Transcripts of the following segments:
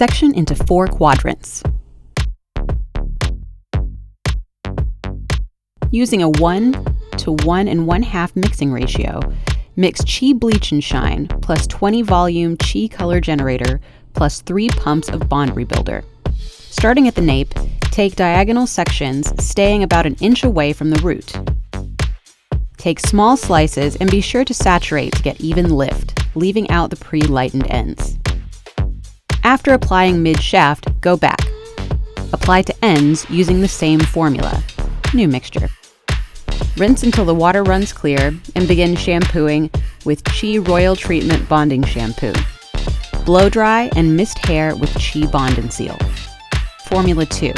Section into 4 quadrants. Using a 1 to 1 1/2 mixing ratio, mix CHI Bleach and Shine plus 20 volume CHI Color Generator plus 3 pumps of Bond Rebuilder. Starting at the nape, take diagonal sections staying about an inch away from the root. Take small slices and be sure to saturate to get even lift, leaving out the pre-lightened ends. After applying mid-shaft, go back. Apply to ends using the same formula. New mixture. Rinse until the water runs clear and begin shampooing with CHI Royal Treatment Bonding Shampoo. Blow dry and mist hair with CHI Bond and Seal. Formula 2.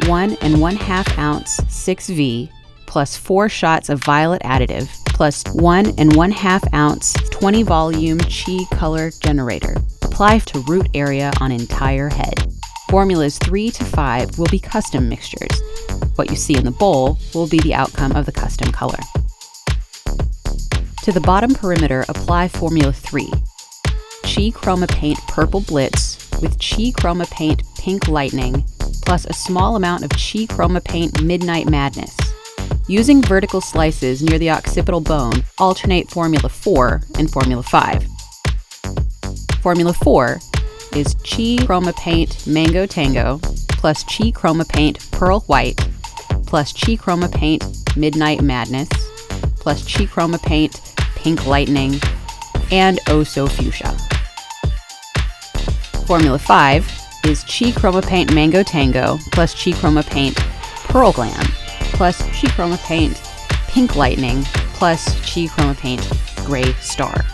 1 1/2 ounce 6V plus 4 shots of violet additive plus 1 1/2 ounce 20 volume CHI Color Generator. Apply to root area on entire head. Formulas 3 to 5 will be custom mixtures. What you see in the bowl will be the outcome of the custom color. To the bottom perimeter, apply Formula 3. CHI Chroma Paint Purple Blitz with CHI Chroma Paint Pink Lightning plus a small amount of CHI Chroma Paint Midnight Madness. Using vertical slices near the occipital bone, alternate Formula 4 and Formula 5. Formula 4 is CHI Chroma Paint Mango Tango plus CHI Chroma Paint Pearl White plus CHI Chroma Paint Midnight Madness plus CHI Chroma Paint Pink Lightning and Oh So Fuchsia. Formula 5 is CHI Chroma Paint Mango Tango plus CHI Chroma Paint Pearl Glam plus CHI Chroma Paint Pink Lightning plus CHI Chroma Paint Gray Star.